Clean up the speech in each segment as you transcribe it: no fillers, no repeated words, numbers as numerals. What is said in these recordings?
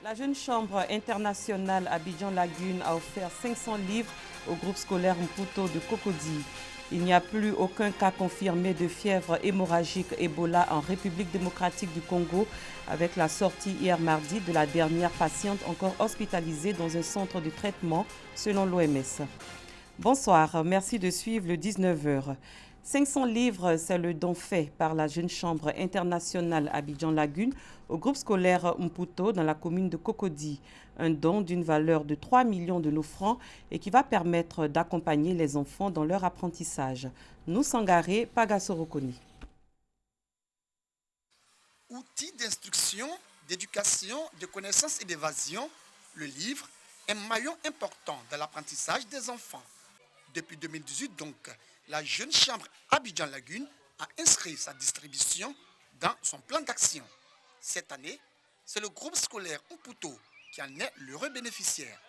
La Jeune Chambre internationale Abidjan-Lagune a offert 500 livres au groupe scolaire Mputo de Cocody. Il n'y a plus aucun cas confirmé de fièvre hémorragique Ebola en République démocratique du Congo, avec la sortie hier mardi de la dernière patiente encore hospitalisée dans un centre de traitement selon l'OMS. Bonsoir, merci de suivre le 19h. 500 livres, c'est le don fait par la Jeune Chambre internationale Abidjan-Lagune au groupe scolaire Mputo dans la commune de Cocody. Un don d'une valeur de 3 millions de nos francs et qui va permettre d'accompagner les enfants dans leur apprentissage. Nous Sangaré, Pagasorokoni. Outil d'instruction, d'éducation, de connaissance et d'évasion, le livre est un maillon important dans l'apprentissage des enfants. Depuis 2018, donc, la Jeune Chambre Abidjan-Lagune a inscrit sa distribution dans son plan d'action. Cette année, c'est le groupe scolaire Mputo qui en est l'heureux bénéficiaire.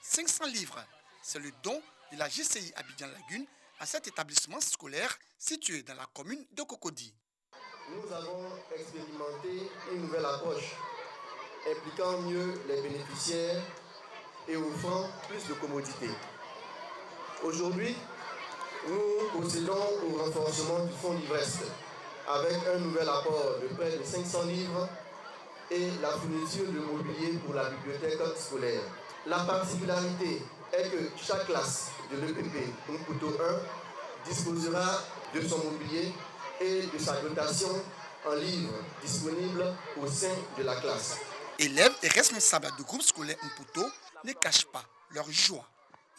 500 livres, c'est le don de la JCI Abidjan-Lagune à cet établissement scolaire situé dans la commune de Cocody. Nous avons expérimenté une nouvelle approche impliquant mieux les bénéficiaires et offrant plus de commodité. Aujourd'hui, nous procédons au renforcement du fonds Livrest avec un nouvel apport de près de 500 livres et la fourniture de mobilier pour la bibliothèque scolaire. La particularité est que chaque classe de l'EPP Mputo 1 disposera de son mobilier et de sa dotation en livres disponibles au sein de la classe. Élèves et responsables du groupe scolaire Mputo ne cachent pas leur joie.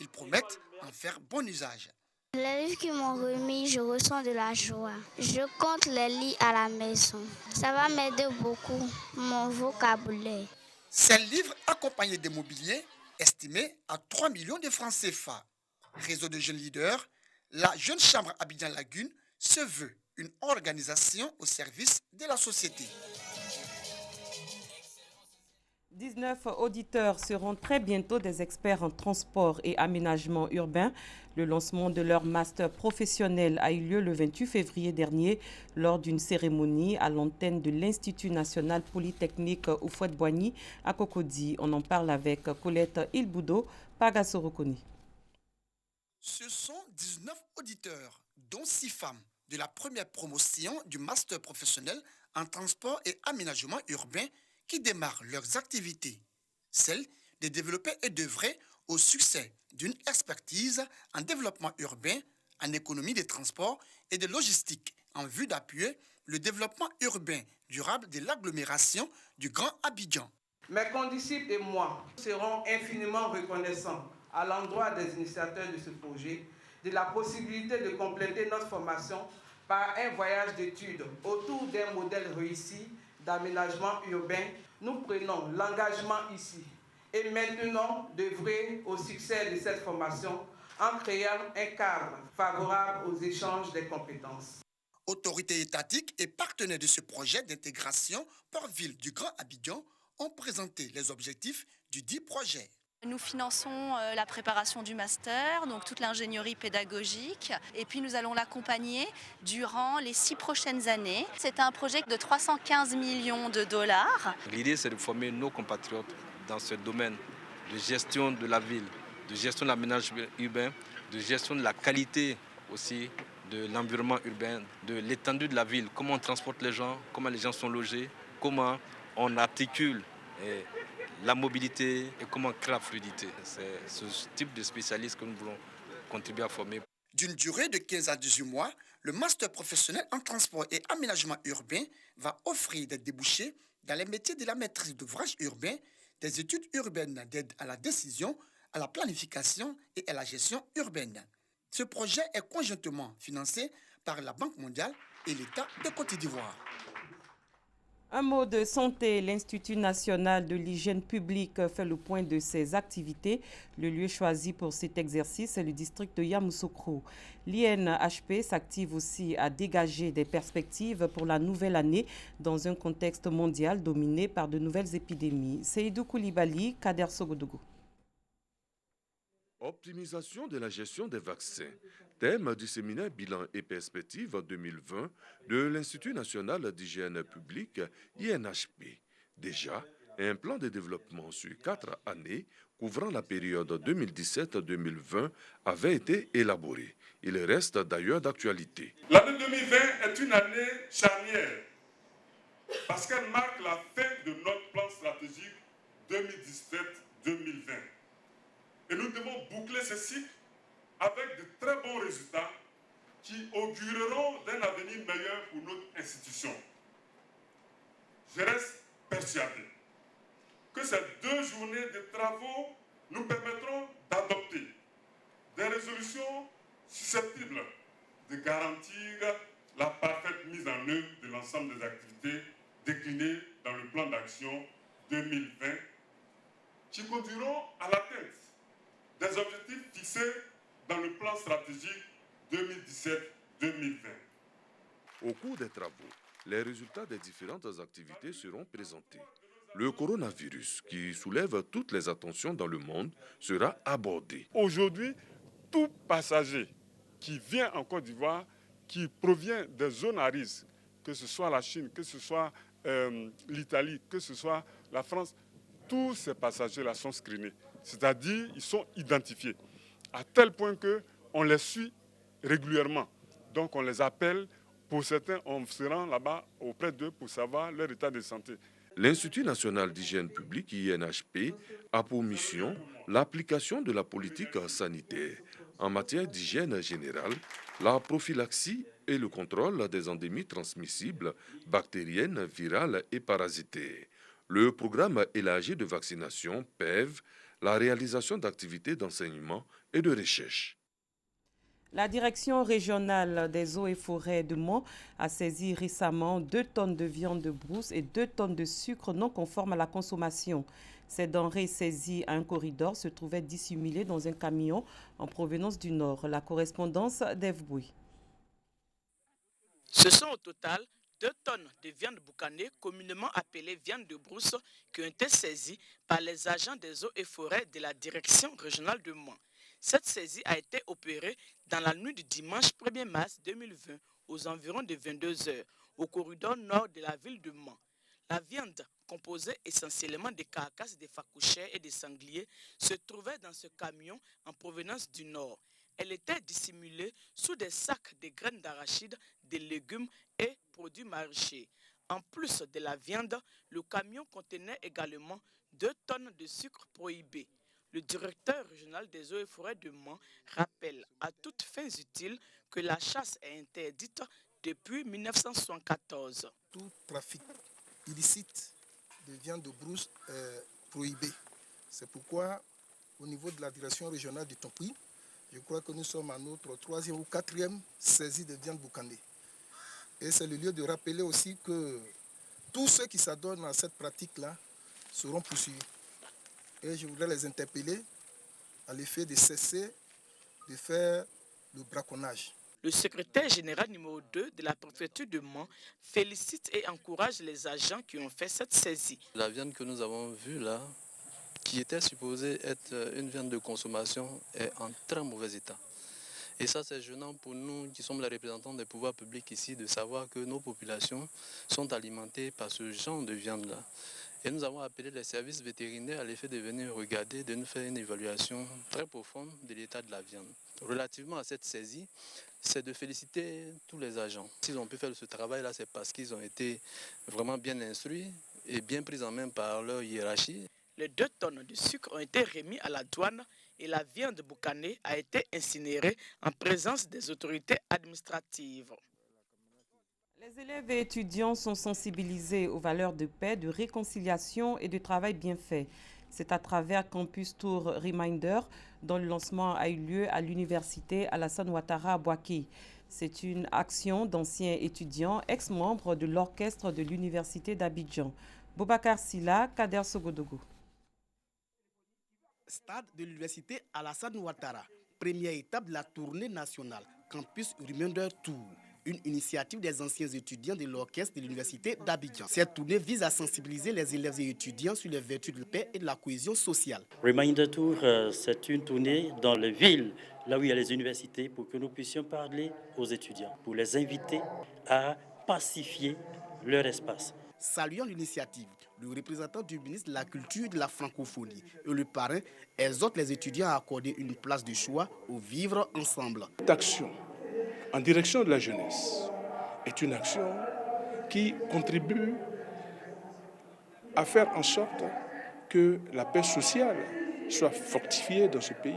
Ils promettent en faire bon usage. Les livres qu'ils m'ont remis, je ressens de la joie. Je compte les lire à la maison. Ça va m'aider beaucoup, mon vocabulaire. Ces livres accompagnés de mobilier estimés à 3 millions de francs CFA. Réseau de jeunes leaders, la Jeune Chambre Abidjan-Lagune se veut une organisation au service de la société. 19 auditeurs seront très bientôt des experts en transport et aménagement urbain. Le lancement de leur master professionnel a eu lieu le 28 février dernier lors d'une cérémonie à l'antenne de l'Institut national polytechnique Houphouët-Boigny à Cocody. On en parle avec Colette Ilboudo, Pagasorokoni. Ce sont 19 auditeurs, dont 6 femmes, de la première promotion du master professionnel en transport et aménagement urbain qui démarrent leurs activités, celle de développer et d'œuvrer au succès d'une expertise en développement urbain, en économie des transports et de logistique en vue d'appuyer le développement urbain durable de l'agglomération du Grand Abidjan. Mes condisciples et moi serons infiniment reconnaissants à l'endroit des initiateurs de ce projet de la possibilité de compléter notre formation par un voyage d'études autour d'un modèle réussi d'aménagement urbain. Nous prenons l'engagement ici et maintenant d'œuvrer au succès de cette formation en créant un cadre favorable aux échanges des compétences. Autorités étatiques et partenaires de ce projet d'intégration Port-Ville du Grand Abidjan ont présenté les objectifs du dit projet. Nous finançons la préparation du master, donc toute l'ingénierie pédagogique, et puis nous allons l'accompagner durant les 6 prochaines années. C'est un projet de 315 millions de dollars. L'idée, c'est de former nos compatriotes dans ce domaine de gestion de la ville, de gestion de l'aménagement urbain, de gestion de la qualité aussi de l'environnement urbain, de l'étendue de la ville, comment on transporte les gens, comment les gens sont logés, comment on articule la mobilité et comment créer la fluidité. C'est ce type de spécialistes que nous voulons contribuer à former. D'une durée de 15 à 18 mois, le master professionnel en transport et aménagement urbain va offrir des débouchés dans les métiers de la maîtrise d'ouvrage urbain, des études urbaines d'aide à la décision, à la planification et à la gestion urbaine. Ce projet est conjointement financé par la Banque mondiale et l'État de Côte d'Ivoire. Un mot de santé, l'Institut national de l'hygiène publique fait le point de ses activités. Le lieu choisi pour cet exercice est le district de Yamoussoukro. L'INHP s'active aussi à dégager des perspectives pour la nouvelle année dans un contexte mondial dominé par de nouvelles épidémies. Seydou Koulibaly, Kader Sogodougou. Optimisation de la gestion des vaccins. Thème du séminaire Bilan et perspectives 2020 de l'Institut national d'hygiène publique, INHP. Déjà, Un plan de développement sur 4 années, couvrant la période 2017-2020, avait été élaboré. Il reste d'ailleurs d'actualité. L'année 2020 est une année charnière parce qu'elle marque la fin de notre plan stratégique 2017-2020. Et nous devons boucler ce cycle avec de très bons résultats qui augureront d'un avenir meilleur pour notre institution. Je reste persuadé que ces 2 journées de travaux nous permettront d'adopter des résolutions susceptibles de garantir la parfaite mise en œuvre de l'ensemble des activités déclinées dans le plan d'action 2020 qui conduiront à l'atteinte des objectifs fixés dans le plan stratégique 2017-2020. Au cours des travaux, les résultats des différentes activités seront présentés. Le coronavirus, qui soulève toutes les attentions dans le monde, sera abordé. Aujourd'hui, tout passager qui vient en Côte d'Ivoire, qui provient des zones à risque, que ce soit la Chine, que ce soit l'Italie, que ce soit la France, tous ces passagers-là sont screenés. C'est-à-dire ils sont identifiés, à tel point qu'on les suit régulièrement. Donc on les appelle, pour certains, on se rend là-bas auprès d'eux pour savoir leur état de santé. L'Institut national d'hygiène publique, INHP, a pour mission l'application de la politique sanitaire en matière d'hygiène générale, la prophylaxie et le contrôle des endémies transmissibles, bactériennes, virales et parasitaires. Le programme élargi de vaccination, PEV, la réalisation d'activités d'enseignement et de recherche. La direction régionale des eaux et forêts de Mont a saisi récemment 2 tonnes de viande de brousse et 2 tonnes de sucre non conformes à la consommation. Ces denrées saisies à un corridor se trouvaient dissimulées dans un camion en provenance du nord. La correspondance d'Ève Bouy. Ce sont au total 2 tonnes de viande boucanée, communément appelée viande de brousse, qui ont été saisies par les agents des eaux et forêts de la direction régionale de Mont. Cette saisie a été opérée dans la nuit du dimanche 1er mars 2020 aux environs de 22 h au corridor nord de la ville de Mont. La viande, composée essentiellement de carcasses de facouchères et de sangliers, se trouvait dans ce camion en provenance du nord. Elle était dissimulée sous des sacs de graines d'arachide, de légumes et produits maraîchers. En plus de la viande, le camion contenait également 2 tonnes de sucre prohibé. Le directeur régional des eaux et forêts de Mont rappelle à toutes fins utiles que la chasse est interdite depuis 1974. Tout trafic illicite de viande de brousse est prohibé. C'est pourquoi, au niveau de la direction régionale du Tonkouy, je crois que nous sommes à notre 3e ou 4e saisie de viande boucanée. Et c'est le lieu de rappeler aussi que tous ceux qui s'adonnent à cette pratique-là seront poursuivis. Et je voudrais les interpeller à l'effet de cesser de faire le braconnage. Le secrétaire général numéro 2 de la préfecture de Mont félicite et encourage les agents qui ont fait cette saisie. La viande que nous avons vue là, qui était supposée être une viande de consommation, est en très mauvais état. Et ça, c'est gênant pour nous qui sommes les représentants des pouvoirs publics ici de savoir que nos populations sont alimentées par ce genre de viande-là. Et nous avons appelé les services vétérinaires à l'effet de venir regarder, de nous faire une évaluation très profonde de l'état de la viande. Relativement à cette saisie, c'est de féliciter tous les agents. S'ils ont pu faire ce travail-là, c'est parce qu'ils ont été vraiment bien instruits et bien pris en main par leur hiérarchie. Les 2 tonnes de sucre ont été remis à la douane et la viande boucanée a été incinérée en présence des autorités administratives. Les élèves et étudiants sont sensibilisés aux valeurs de paix, de réconciliation et de travail bien fait. C'est à travers Campus Tour Reminder dont le lancement a eu lieu à l'université Alassane Ouattara à Boaké. C'est une action d'anciens étudiants, ex-membres de l'orchestre de l'université d'Abidjan. Boubacar Silla, Kader Sogodogo. Stade de l'université Alassane Ouattara, première étape de la tournée nationale Campus Reminder Tour, une initiative des anciens étudiants de l'orchestre de l'université d'Abidjan. Cette tournée vise à sensibiliser les élèves et étudiants sur les vertus de la paix et de la cohésion sociale. Reminder Tour, c'est une tournée dans les villes, là où il y a les universités, pour que nous puissions parler aux étudiants, pour les inviter à pacifier leur espace. Saluant l'initiative, le représentant du ministre de la Culture et de la Francophonie et le parrain exhortent les étudiants à accorder une place de choix au vivre ensemble. Cette action en direction de la jeunesse est une action qui contribue à faire en sorte que la paix sociale soit fortifiée dans ce pays,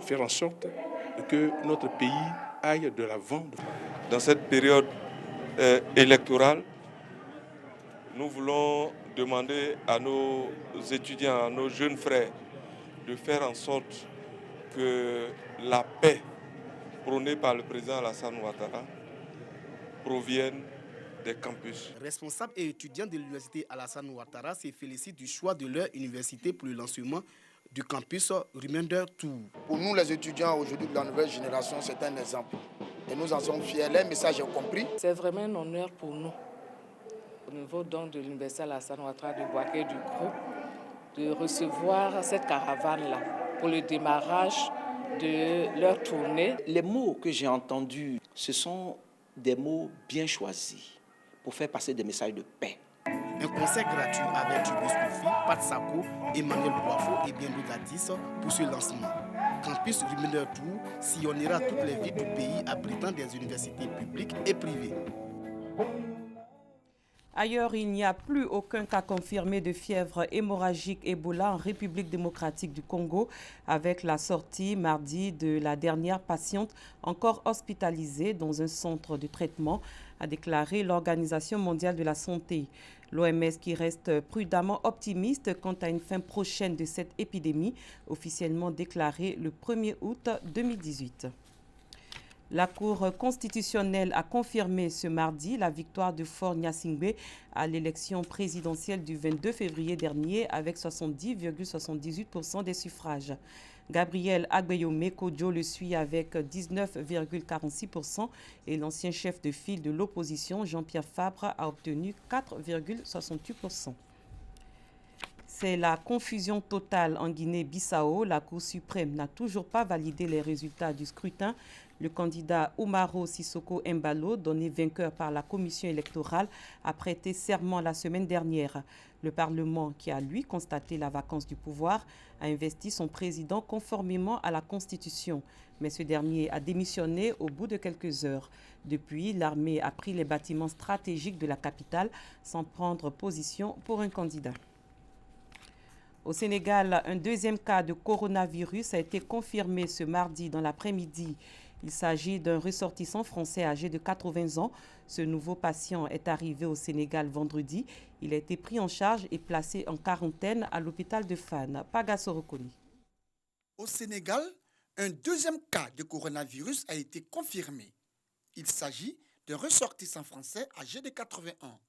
faire en sorte que notre pays aille de l'avant. Dans cette période électorale, nous voulons demander à nos étudiants, à nos jeunes frères, de faire en sorte que la paix prônée par le président Alassane Ouattara provienne des campus. Responsables et étudiants de l'université Alassane Ouattara se félicitent du choix de leur université pour le lancement du campus Remainder Tour. Pour nous, les étudiants aujourd'hui de la nouvelle génération, c'est un exemple. Et nous en sommes fiers. Les messages ont compris. C'est vraiment un honneur pour nous, au niveau donc de l'université Alassane Ouattara de Bouaké du groupe, de recevoir cette caravane-là pour le démarrage de leur tournée. Les mots que j'ai entendus, ce sont des mots bien choisis pour faire passer des messages de paix. Un concert gratuit avec Tubus Koufi, Pat Sako, Emmanuel Boifo et bien d'autres pour ce lancement. Campus Remainder Tour sillonnera toutes les villes du pays abritant des universités publiques et privées. Ailleurs, il n'y a plus aucun cas confirmé de fièvre hémorragique Ebola en République démocratique du Congo, avec la sortie mardi de la dernière patiente encore hospitalisée dans un centre de traitement, a déclaré l'Organisation mondiale de la santé. L'OMS qui reste prudemment optimiste quant à une fin prochaine de cette épidémie, officiellement déclarée le 1er août 2018. La Cour constitutionnelle a confirmé ce mardi la victoire de Faure Gnassingbé à l'élection présidentielle du 22 février dernier avec 70,78% des suffrages. Gabriel Agbeyome Kodjo le suit avec 19,46% et l'ancien chef de file de l'opposition, Jean-Pierre Fabre, a obtenu 4,68%. C'est la confusion totale en Guinée-Bissau. La Cour suprême n'a toujours pas validé les résultats du scrutin. Le candidat Oumaro Sissoko Embalo, donné vainqueur par la commission électorale, a prêté serment la semaine dernière. Le Parlement, qui a lui constaté la vacance du pouvoir, a investi son président conformément à la Constitution. Mais ce dernier a démissionné au bout de quelques heures. Depuis, l'armée a pris les bâtiments stratégiques de la capitale sans prendre position pour un candidat. Au Sénégal, un deuxième cas de coronavirus a été confirmé ce mardi dans l'après-midi. Il s'agit d'un ressortissant français âgé de 80 ans. Ce nouveau patient est arrivé au Sénégal vendredi. Il a été pris en charge et placé en quarantaine à l'hôpital de Fann. Paga Sorokoni. Au Sénégal, un deuxième cas de coronavirus a été confirmé. Il s'agit d'un ressortissant français âgé de 80 ans.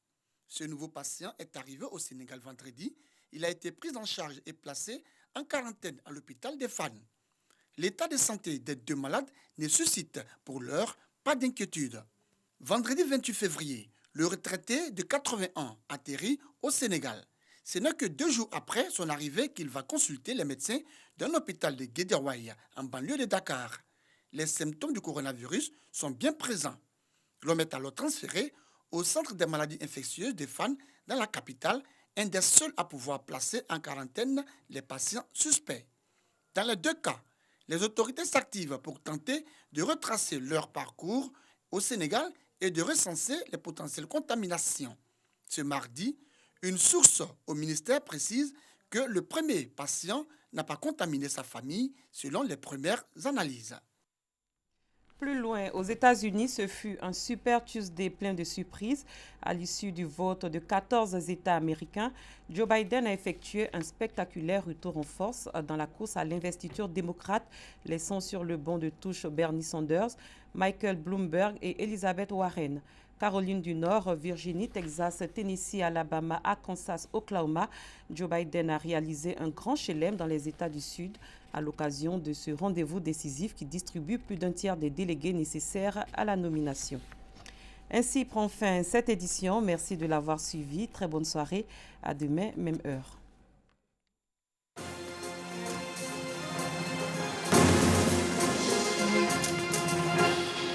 Ce nouveau patient est arrivé au Sénégal vendredi. Il a été pris en charge et placé en quarantaine à l'hôpital de Fann. L'état de santé des deux malades ne suscite pour l'heure pas d'inquiétude. Vendredi 28 février, le retraité de 80 ans atterrit au Sénégal. Ce n'est que 2 jours après son arrivée qu'il va consulter les médecins d'un hôpital de Guédiawaye, en banlieue de Dakar. Les symptômes du coronavirus sont bien présents. L'homme est alors transféré au centre des maladies infectieuses de Fann dans la capitale, un des seuls à pouvoir placer en quarantaine les patients suspects. Dans les 2 cas, les autorités s'activent pour tenter de retracer leur parcours au Sénégal et de recenser les potentielles contaminations. Ce mardi, une source au ministère précise que le premier patient n'a pas contaminé sa famille selon les premières analyses. Plus loin, aux États-Unis, ce fut un Super Tuesday plein de surprises. À l'issue du vote de 14 États américains, Joe Biden a effectué un spectaculaire retour en force dans la course à l'investiture démocrate, laissant sur le banc de touche Bernie Sanders, Michael Bloomberg et Elizabeth Warren. Caroline du Nord, Virginie, Texas, Tennessee, Alabama, Arkansas, Oklahoma, Joe Biden a réalisé un grand chelem dans les États du Sud à l'occasion de ce rendez-vous décisif qui distribue plus d'un tiers des délégués nécessaires à la nomination. Ainsi prend fin cette édition. Merci de l'avoir suivi. Très bonne soirée. À demain, même heure.